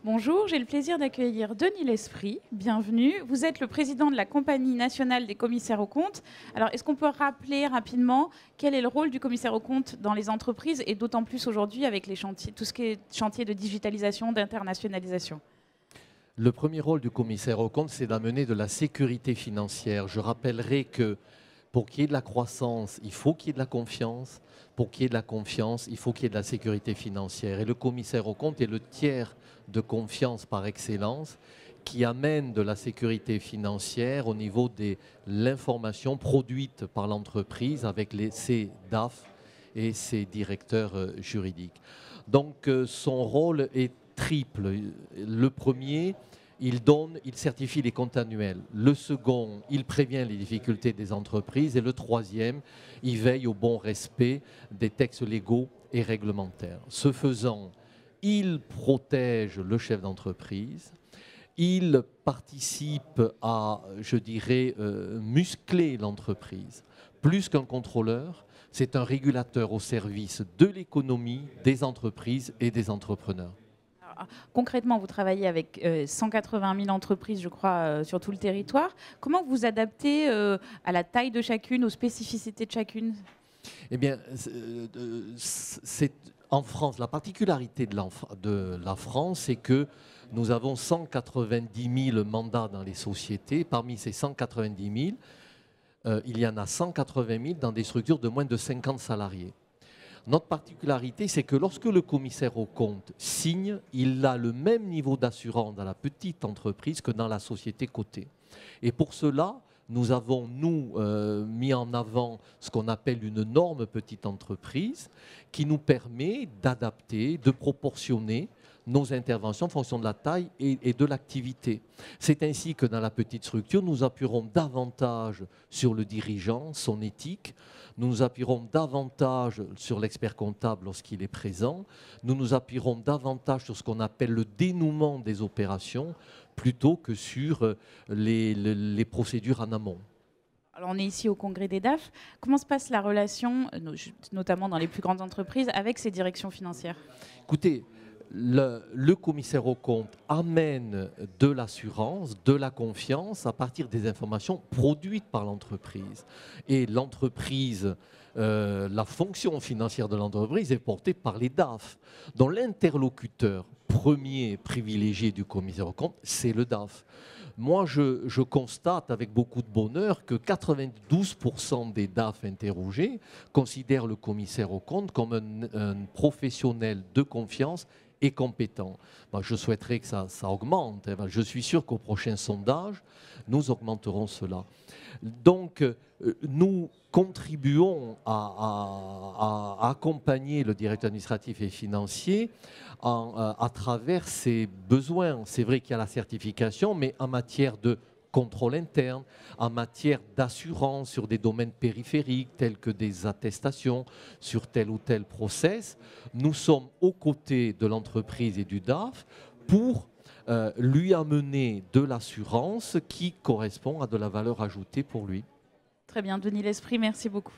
Bonjour, j'ai le plaisir d'accueillir Denis L'Esprit. Bienvenue. Vous êtes le président de la Compagnie nationale des commissaires aux comptes. Alors, est-ce qu'on peut rappeler rapidement quel est le rôle du commissaire aux comptes dans les entreprises et d'autant plus aujourd'hui avec les chantiers, tout ce qui est chantier de digitalisation, d'internationalisation? Le premier rôle du commissaire aux comptes, c'est d'amener de la sécurité financière. Je rappellerai que pour qu'il y ait de la croissance, il faut qu'il y ait de la confiance. Pour qu'il y ait de la confiance, il faut qu'il y ait de la sécurité financière. Et le commissaire aux comptes est le tiers de confiance par excellence qui amène de la sécurité financière au niveau de l'information produite par l'entreprise avec ses DAF et ses directeurs juridiques. Donc son rôle est triple. Le premier, il certifie les comptes annuels. Le second, il prévient les difficultés des entreprises. Et le troisième, il veille au bon respect des textes légaux et réglementaires. Ce faisant, il protège le chef d'entreprise. Il participe à, je dirais, muscler l'entreprise. Plus qu'un contrôleur, c'est un régulateur au service de l'économie, des entreprises et des entrepreneurs. Concrètement, vous travaillez avec 180 000 entreprises, je crois, sur tout le territoire. Comment vous adaptez à la taille de chacune, aux spécificités de chacune? Eh bien, c'est en France, la particularité de la France, c'est que nous avons 190 000 mandats dans les sociétés. Parmi ces 190 000, il y en a 180 000 dans des structures de moins de 50 salariés. Notre particularité, c'est que lorsque le commissaire aux comptes signe, il a le même niveau d'assurance dans la petite entreprise que dans la société cotée. Et pour cela, nous avons, mis en avant ce qu'on appelle une norme petite entreprise qui nous permet d'adapter, de proportionner nos interventions en fonction de la taille et de l'activité. C'est ainsi que dans la petite structure, nous appuierons davantage sur le dirigeant, son éthique. Nous nous appuierons davantage sur l'expert comptable lorsqu'il est présent. Nous nous appuierons davantage sur ce qu'on appelle le dénouement des opérations plutôt que sur les procédures en amont. Alors, on est ici au congrès des DAF. Comment se passe la relation, notamment dans les plus grandes entreprises, avec ces directions financières? Écoutez, le commissaire aux comptes amène de l'assurance, de la confiance à partir des informations produites par l'entreprise. Et l'entreprise, la fonction financière de l'entreprise est portée par les DAF, dont l'interlocuteur premier privilégié du commissaire aux comptes, c'est le DAF. Moi, je constate avec beaucoup de bonheur que 92% des DAF interrogés considèrent le commissaire aux comptes comme un professionnel de confiance et compétent. Je souhaiterais que ça augmente. Je suis sûr qu'au prochain sondage, nous augmenterons cela. Donc, nous contribuons à accompagner le directeur administratif et financier à travers ses besoins. C'est vrai qu'il y a la certification, mais en matière de contrôle interne, en matière d'assurance sur des domaines périphériques tels que des attestations sur tel ou tel process, nous sommes aux côtés de l'entreprise et du DAF pour lui amener de l'assurance qui correspond à de la valeur ajoutée pour lui. Très bien, Denis L'Esprit, merci beaucoup.